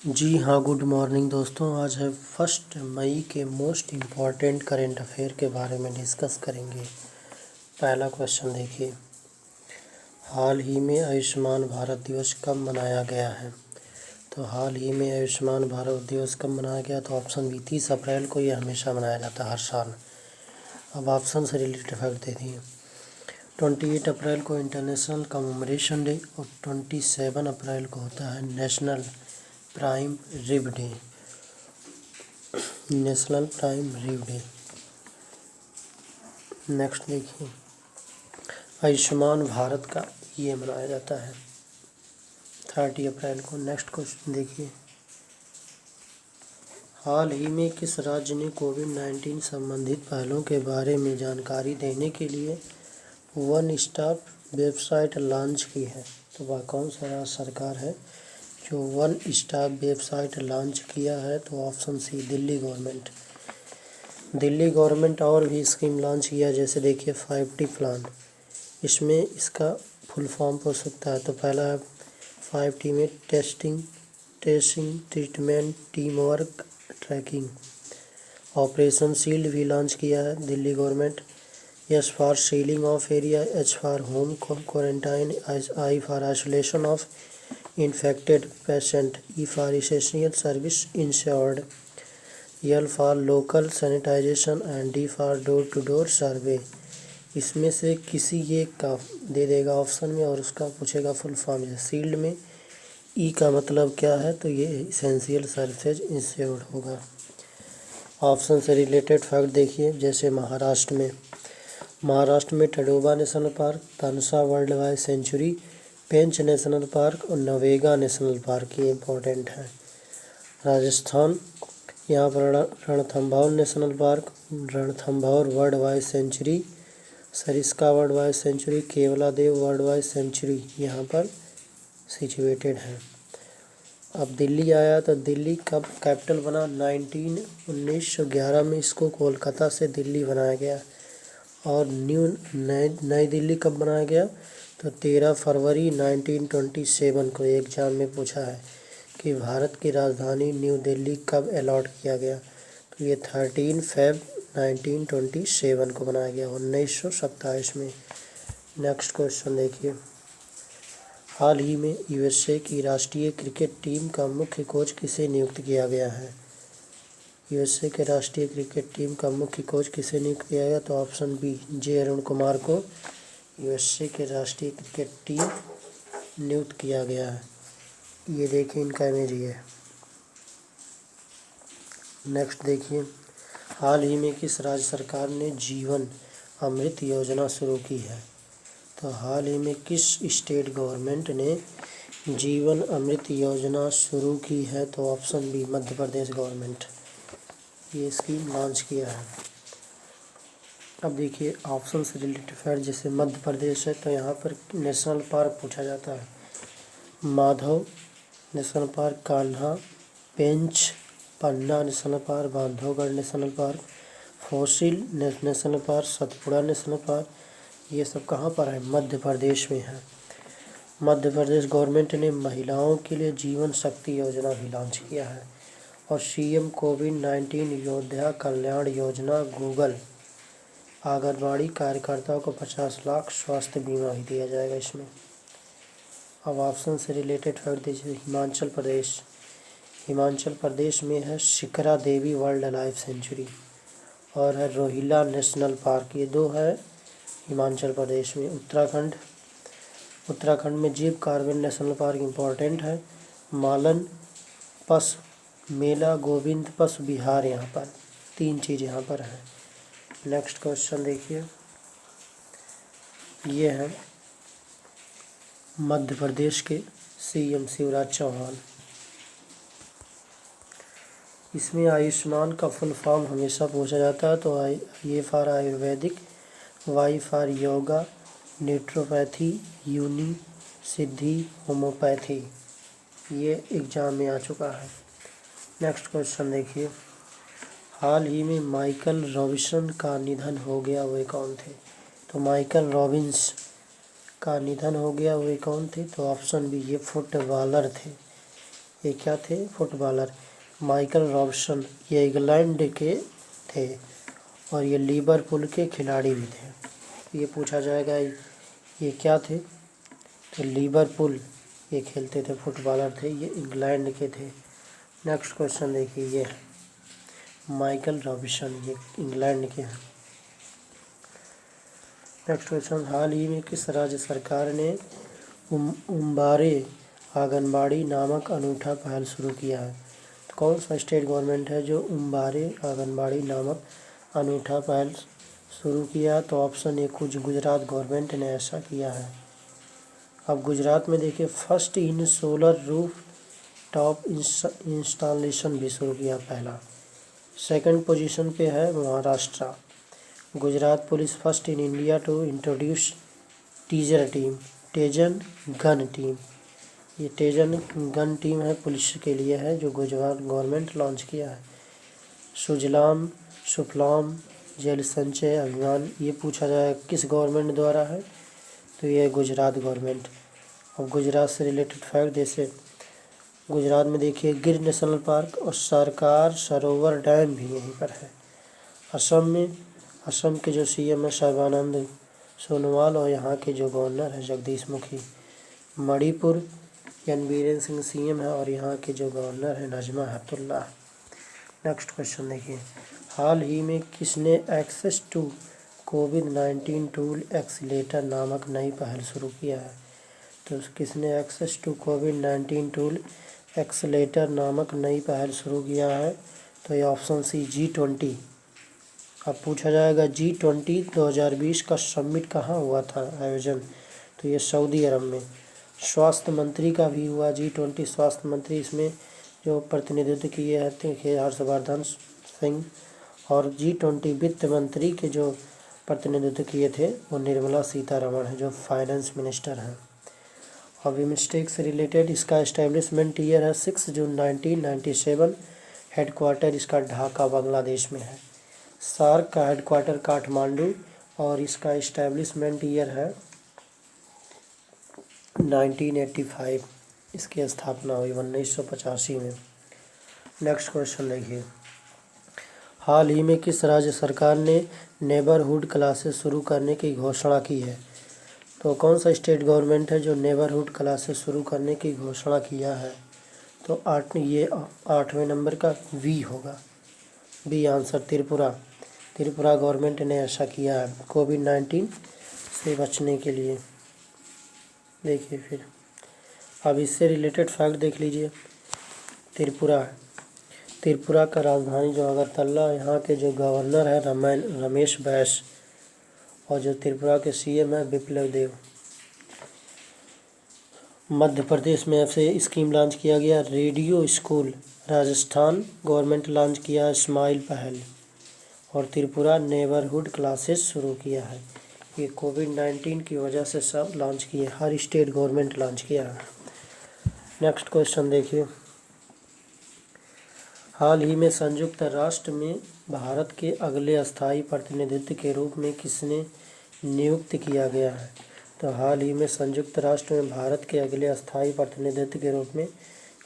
जी हाँ, good morning दोस्तों। आज है 1 मई के मोस्ट इम्पॉर्टेंट करेंट अफेयर के बारे में डिस्कस करेंगे। पहला क्वेश्चन देखिए, हाल ही में आयुष्मान भारत दिवस कब मनाया गया है? तो हाल ही में आयुष्मान भारत दिवस कब मनाया गया? तो ऑप्शन बी 30 अप्रैल को। ये हमेशा मनाया जाता है, हर साल। अब ऑप्शन से रिलेटेड फैक्ट दे दिए। 28 अप्रैल को इंटरनेशनल कमेमोरेशन डे और 27 अप्रैल को होता है national prime rib day. National prime rib day. Next देखिए, आयुष्मान भारत का ये मनाया जाता है 30 अप्रैल को। नेक्स्ट क्वेश्चन देखिए, हाल ही में किस राज्य ने कोविड-19 संबंधित पहलों के बारे में जानकारी देने के लिए वन स्टॉप वेबसाइट लॉन्च की है? तो वह कौन सा राज्य सरकार है जो वन स्टॉप वेबसाइट लॉन्च किया है? तो option C Delhi government. Delhi government और भी स्कीम लॉन्च किया, जैसे देखिए 5T प्लान। इसमें इसका फुल फॉर्म हो सकता है। तो पहला है 5T में testing, tracing, treatment, team work, tracking. Operation shield भी लॉन्च किया है Delhi government. S for sealing off area, H for home quarantine, I for isolation of infected patient, E for essential service insured, L for local sanitisation and D for door to door survey. इसमें से किसी एक का दे देगा option में और उसका पूछेगा फुल फॉर्म। है सील्ड में ई का मतलब क्या है? तो ये इसेंशियल सर्विसेज इंश्योर्ड होगा। ऑप्शन से रिलेटेड फैक्ट देखिए, जैसे महाराष्ट्र में Tadoba national park, Tansa wildlife sanctuary, Pench national park और नवेगा नेशनल पार्क, ये इम्पोर्टेंट है। राजस्थान, यहाँ पर Ranthambore national park, Ranthambore wildlife sanctuary, Sariska wildlife sanctuary, Keoladeo wildlife sanctuary यहाँ पर सिचुएटेड है। अब दिल्ली आया, तो दिल्ली कब कैपिटल बना? 1911 में इसको कोलकाता से दिल्ली बनाया गया। और नई दिल्ली कब बनाया गया? तो 13 फरवरी 1927 को एग्जाम में पूछा है कि भारत की राजधानी न्यू दिल्ली कब अलॉट किया गया? तो ये 13 फेब 1927 को बनाया गया, 1927 में। नेक्स्ट क्वेश्चन देखिए, हाल ही में यूएसए की राष्ट्रीय क्रिकेट टीम का मुख्य कोच किसे नियुक्त किया गया है? यूएसए के राष्ट्रीय क्रिकेट टीम का मुख्य कोच किसे नियुक्त किया गया? तो option B J Arun Kumar को यूएसए के राष्ट्रीय क्रिकेट टीम नियुक्त किया गया है। ये देखिए, इनका इमेज ये है। नेक्स्ट देखिए, हाल ही में किस राज्य सरकार ने जीवन अमृत योजना शुरू की है? तो हाल ही में किस स्टेट गवर्नमेंट ने जीवन अमृत योजना शुरू की है? तो option B Madhya Pradesh government, ये स्कीम लॉन्च किया है। अब देखिए, ऑप्शन से रिलेटेड फैक्ट, जैसे मध्य प्रदेश है तो यहाँ पर नेशनल पार्क पूछा जाता है। Madhav national park, Kanha, Pench, Panna national park, Bandhavgarh national park, fossil national park, Satpura national park, ये सब कहाँ पर है? मध्य प्रदेश में है। मध्य प्रदेश गवर्नमेंट ने महिलाओं के लिए जीवन शक्ति योजना भी लॉन्च किया है। और सीएम कोविड-19 योद्धा कल्याण योजना, गूगल आंगनबाड़ी कार्यकर्ताओं को 50 लाख स्वास्थ्य बीमा भी दिया जाएगा इसमें। अब ऑप्शन से रिलेटेड फैक्ट दीजिए, हिमाचल प्रदेश में है शिखरा देवी वाइल्ड लाइफ सेंचुरी और है रोहिला नेशनल पार्क, ये दो है हिमाचल प्रदेश में। उत्तराखंड में जीव कार्बन नेशनल पार्क इम्पोर्टेंट है। मालन पस मेला गोविंद पस बिहार, यहाँ पर 3 चीज़ यहाँ पर है। नेक्स्ट क्वेश्चन देखिए, ये है मध्य प्रदेश के सीएम शिवराज चौहान। इसमें आयुष्मान का फुल फॉर्म हमेशा पूछा जाता है। तो ये for Ayurvedic, Y for yoga, naturopathy, Unani, Siddha, homoeopathy, ये एग्जाम में आ चुका है। नेक्स्ट क्वेश्चन देखिए, हाल ही में माइकल रॉबिन्सन का निधन हो गया, वे कौन थे? तो माइकल रॉबिन्स का निधन हो गया, वे कौन थे? तो ऑप्शन बी ये फुटबॉलर थे। ये क्या थे? फुटबॉलर। माइकल रॉबसन ये इंग्लैंड के थे और ये लिवरपूल के खिलाड़ी भी थे। ये पूछा जाएगा ये क्या थे? तो लिवरपूल ये खेलते थे, फुटबॉलर थे, ये इंग्लैंड के थे। नेक्स्ट क्वेश्चन देखिए, ये माइकल रॉबसन ये इंग्लैंड के हैं। नेक्स्ट क्वेश्चन, हाल ही में किस राज्य सरकार ने उम्बारे आंगनबाड़ी नामक अनूठा पहल शुरू किया है? तो कौन सा स्टेट गवर्नमेंट है जो उम्बारे आंगनबाड़ी नामक अनूठा पहल शुरू किया? तो ऑप्शन ए गुजरात गवर्नमेंट ने ऐसा किया है। अब गुजरात में देखिए, first in solar roof top installation भी शुरू किया पहला। सेकंड पोजीशन पे है Maharashtra. Gujarat police first in India to introduce taser gun team. ये टेजन गन टीम है, पुलिस के लिए है, जो गुजरात गवर्नमेंट लॉन्च किया है। सुजलाम सुफलाम जल संचय अभियान ये पूछा जाए किस गवर्नमेंट द्वारा है? तो ये गुजरात गवर्नमेंट। अब गुजरात से रिलेटेड फैक्ट, जैसे गुजरात में देखिए गिर नेशनल पार्क और सरकार सरोवर डैम भी यहीं पर है। असम के जो सीएम है सर्बानंद सोनोवाल और यहाँ के जो गवर्नर है जगदीश मुखी। मणिपुर एन बीरेन सिंह सीएम है और यहाँ के जो गवर्नर है नजमा हेपतुल्लाह। नेक्स्ट क्वेश्चन देखिए, हाल ही में किसने एक्सेस टू कोविड-19 टूल एक्सीलेटर नामक नई पहल शुरू किया है? तो किसने एक्सेस टू कोविड-19 टूल एक्सीलेटर नामक नई पहल शुरू किया है? तो ये ऑप्शन सी G20। अब पूछा जाएगा G20 2020 का समिट कहाँ हुआ था आयोजन? तो ये सऊदी अरब में। स्वास्थ्य मंत्री का भी हुआ G20 स्वास्थ्य मंत्री, इसमें जो प्रतिनिधित्व किए थे हर्षवर्धन सिंह, और G20 वित्त मंत्री के जो प्रतिनिधित्व किए थे वो निर्मला सीतारमण है जो फाइनेंस मिनिस्टर हैं। और बिमस्टेक से रिलेटेड इसका एस्टेब्लिशमेंट ईयर है 6 जून 1997। हेडक्वार्टर इसका ढाका बांग्लादेश में है। सार्क का हेडक्वार्टर काठमांडू और इसका इस्टेब्लिशमेंट ईयर है 1985। इसकी स्थापना हुई 1985 में। नेक्स्ट क्वेश्चन देखिए, हाल ही में किस राज्य सरकार ने नेबरहुड क्लासेस शुरू करने की घोषणा की है? तो कौन सा स्टेट गवर्नमेंट है जो नेबरहुड क्लासेस शुरू करने की घोषणा किया है? तो 8वें नंबर का वी होगा, B answer Tripura. Tripura government ने ऐसा किया है कोविड-19 से बचने के लिए। देखिए फिर अब इससे रिलेटेड फैक्ट देख लीजिए। त्रिपुरा का राजधानी जो अगरतला, यहाँ के जो गवर्नर है रमेश बैस और जो त्रिपुरा के सीएम है बिप्लब देव। मध्य प्रदेश में ऐसे स्कीम लॉन्च किया गया radio school. Rajasthan government launch किया स्माइल पहल और त्रिपुरा नेबरहुड क्लासेस शुरू किया है। ये कोविड-19 की वजह से सब लॉन्च किए, हर स्टेट गवर्नमेंट लॉन्च किया है। नेक्स्ट क्वेश्चन देखिए, हाल ही में संयुक्त राष्ट्र में भारत के अगले स्थायी प्रतिनिधित्व के रूप में किसने नियुक्त किया गया है? तो हाल ही में संयुक्त राष्ट्र में भारत के अगले स्थायी प्रतिनिधित्व के रूप में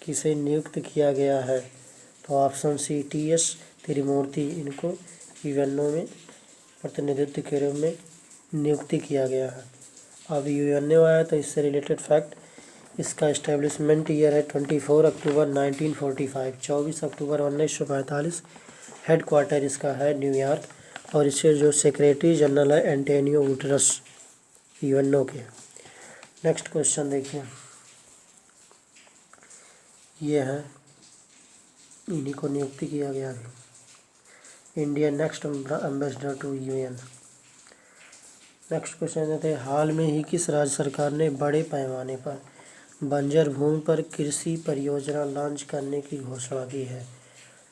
किसे नियुक्त किया गया है? तो ऑप्शन सी TS त्रिमूर्ति, इनको यूएनओ में प्रतिनिधित्व के रूप में नियुक्ति किया गया है। अब यूएनओ आया तो इससे रिलेटेड फैक्ट, इसका इस्टेब्लिशमेंट ईयर है 24 अक्टूबर 1945, 24 अक्टूबर 1945। हेडक्वार्टर इसका है न्यूयॉर्क और इसके जो सेक्रेटरी जनरल है एंटोनियो गुटेरेस यूएनओ के। नेक्स्ट क्वेश्चन देखिए, ये है इन्हीं को नियुक्ति किया गया है। India next ambassador to UN. Next question देते हैं, हाल में ही किस राज्य सरकार ने बड़े पैमाने पर बंजर भूमि पर कृषि परियोजना लॉन्च करने की घोषणा की है?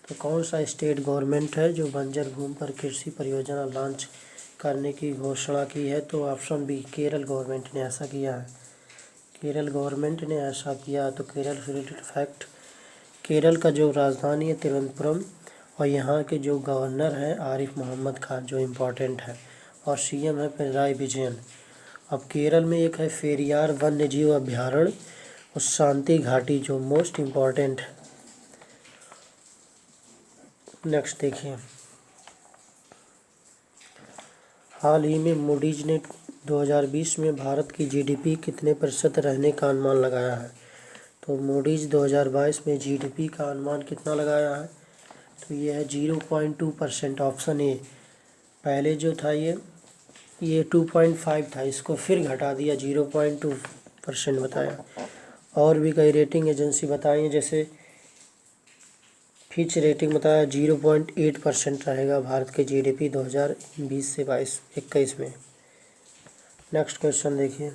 तो कौन सा स्टेट गवर्नमेंट है जो बंजर भूमि पर कृषि परियोजना लॉन्च करने की घोषणा की है? तो ऑप्शन बी केरल गवर्नमेंट ने ऐसा किया है। केरल गवर्नमेंट ने ऐसा किया। तो केरल से रिलेटेड फैक्ट, केरल का जो राजधानी है तिरुवनंतपुरम और यहाँ के जो गवर्नर हैं आरिफ मोहम्मद खान जो इम्पोर्टेंट है और सीएम है पिनराई विजयन। अब केरल में एक है पेरियार वन्य जीव अभयारण्य और शांति घाटी जो मोस्ट इम्पॉर्टेंट है। नेक्स्ट देखिए, हाल ही में मूडीज ने 2020 में भारत की जीडीपी कितने प्रतिशत रहने का अनुमान लगाया है। तो मूडीज 2022 में जीडीपी का अनुमान कितना लगाया है, तो ये है 0.2%, ऑप्शन ए। पहले जो था ये 2.5 था, इसको फिर घटा दिया 0.2% बताया। और भी कई रेटिंग एजेंसी बताई हैं, जैसे फिच रेटिंग बताया 0.8% रहेगा भारत के जीडीपी 2020 से 21 में। नेक्स्ट क्वेश्चन देखिए,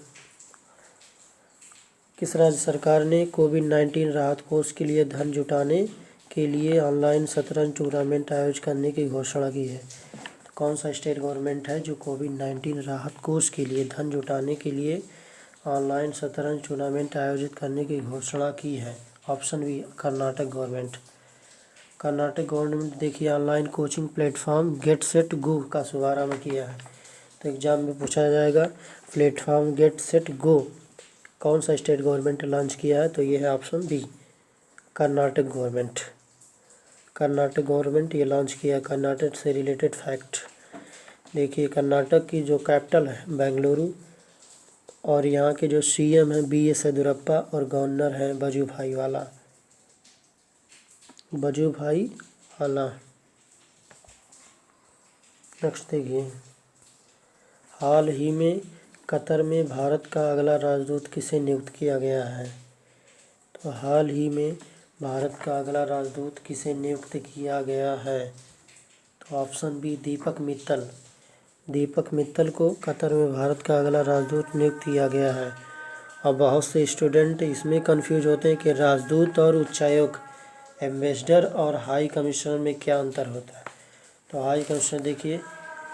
किस राज्य सरकार ने कोविड-19 राहत कोष के लिए धन जुटाने के लिए ऑनलाइन शतरंज टूर्नामेंट आयोजित करने की घोषणा की है। तो कौन सा स्टेट गवर्नमेंट है जो कोविड-19 राहत कोष के लिए धन जुटाने के लिए ऑनलाइन शतरंज टूर्नामेंट आयोजित करने की घोषणा की है। Option B, Karnataka government. Karnataka government देखिए online coaching platform get set go का शुभारंभ किया है। तो एग्जाम में पूछा जाएगा प्लेटफॉर्म गेट सेट गो कौन सा स्टेट गवर्नमेंट लॉन्च किया है, तो ये है option B, Karnataka government. Karnataka government ये लॉन्च किया। कर्नाटक से रिलेटेड फैक्ट देखिए, कर्नाटक की जो कैपिटल है बेंगलुरु, और यहाँ के जो सीएम हैं BS येदियुरप्पा और गवर्नर हैं वजुभाई वाला। नेक्स्ट देखिए, हाल ही में कतर में भारत का अगला राजदूत किसे नियुक्त किया गया है। तो हाल ही में भारत का अगला राजदूत किसे नियुक्त किया गया है, तो ऑप्शन बी, दीपक मित्तल। दीपक मित्तल को कतर में भारत का अगला राजदूत नियुक्त किया गया है। अब बहुत से स्टूडेंट इसमें कंफ्यूज होते हैं कि राजदूत और उच्चायुक्त, एम्बेसडर और हाई कमिश्नर में क्या अंतर होता है। तो हाई कमिश्नर देखिए,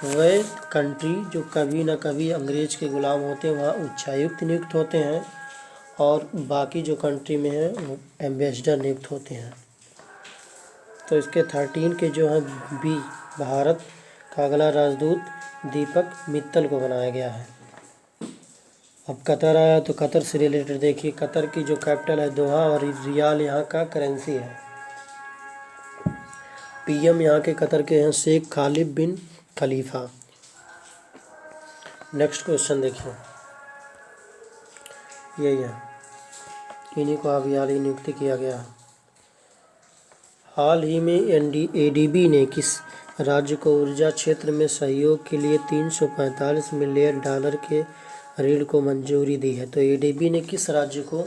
वह कंट्री जो कभी ना कभी अंग्रेज के गुलाम होते हैं वहाँ उच्चायुक्त नियुक्त होते हैं, और बाकी जो कंट्री में है वो एम्बेसडर नियुक्त होते हैं। तो इसके 13 के जो है बी, भारत का अगला राजदूत दीपक मित्तल को बनाया गया है। अब कतर आया, तो कतर से रिलेटेड देखिए, कतर की जो कैपिटल है दोहा और रियाल यहाँ का करेंसी है। पीएम यहाँ के कतर के हैं शेख खालिद बिन खलीफा। नेक्स्ट क्वेश्चन देखिए, यही है, इन्हीं को अभी हाल ही नियुक्त किया गया। हाल ही में ADB ने किस राज्य को ऊर्जा क्षेत्र में सहयोग के लिए $345 मिलियन के ऋण को मंजूरी दी है। तो ADB ने किस राज्य को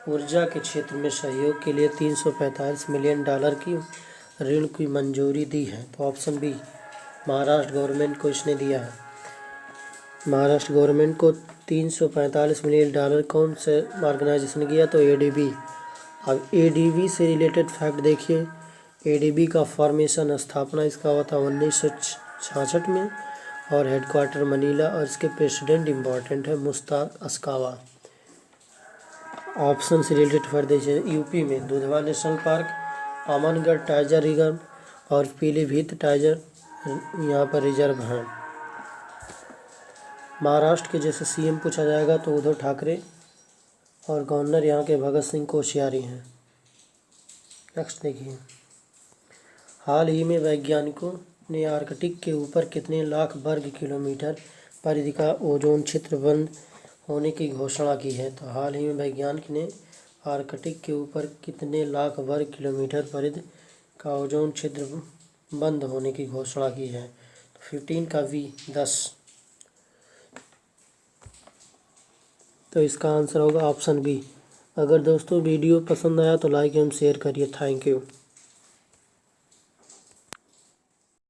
ऊर्जा के क्षेत्र में सहयोग के लिए $345 मिलियन की ऋण की मंजूरी दी है। तो ऑप्शन बी, महाराष्ट्र गवर्नमेंट को इसने दिया है। महाराष्ट्र गवर्नमेंट को $345 मिलियन कौन से ऑर्गेनाइजेशन किया, तो ADB। अब ADB से रिलेटेड फैक्ट देखिए, ADB का फॉर्मेशन स्थापना इसका हुआ था 1966 में, और हेडक्वार्टर मनीला, और इसके प्रेसिडेंट इम्पॉर्टेंट है मुश्ताक अस्कावा। ऑप्शन से रिलेटेड फैक्ट देखिए, यूपी में Dudhwa national park, Amangarh tiger reserve और पीलीभीत टाइगर यहाँ पर रिजर्व हैं। महाराष्ट्र के जैसे CM पूछा जाएगा तो उद्धव ठाकरे, और गवर्नर यहाँ के भगत सिंह कोश्यारी हैं। नेक्स्ट देखिए, हाल ही में वैज्ञानिकों ने आर्कटिक के ऊपर कितने लाख वर्ग किलोमीटर परिधि का ओजोन क्षेत्र बंद होने की घोषणा की है। तो हाल ही में वैज्ञानिक ने आर्कटिक के ऊपर कितने लाख वर्ग किलोमीटर परिधि का ओजोन क्षेत्र बंद होने की घोषणा की है। तो 15 का V 10। तो इसका आंसर होगा ऑप्शन बी। अगर दोस्तों वीडियो पसंद आया तो लाइक एवं शेयर करिए। Thank you.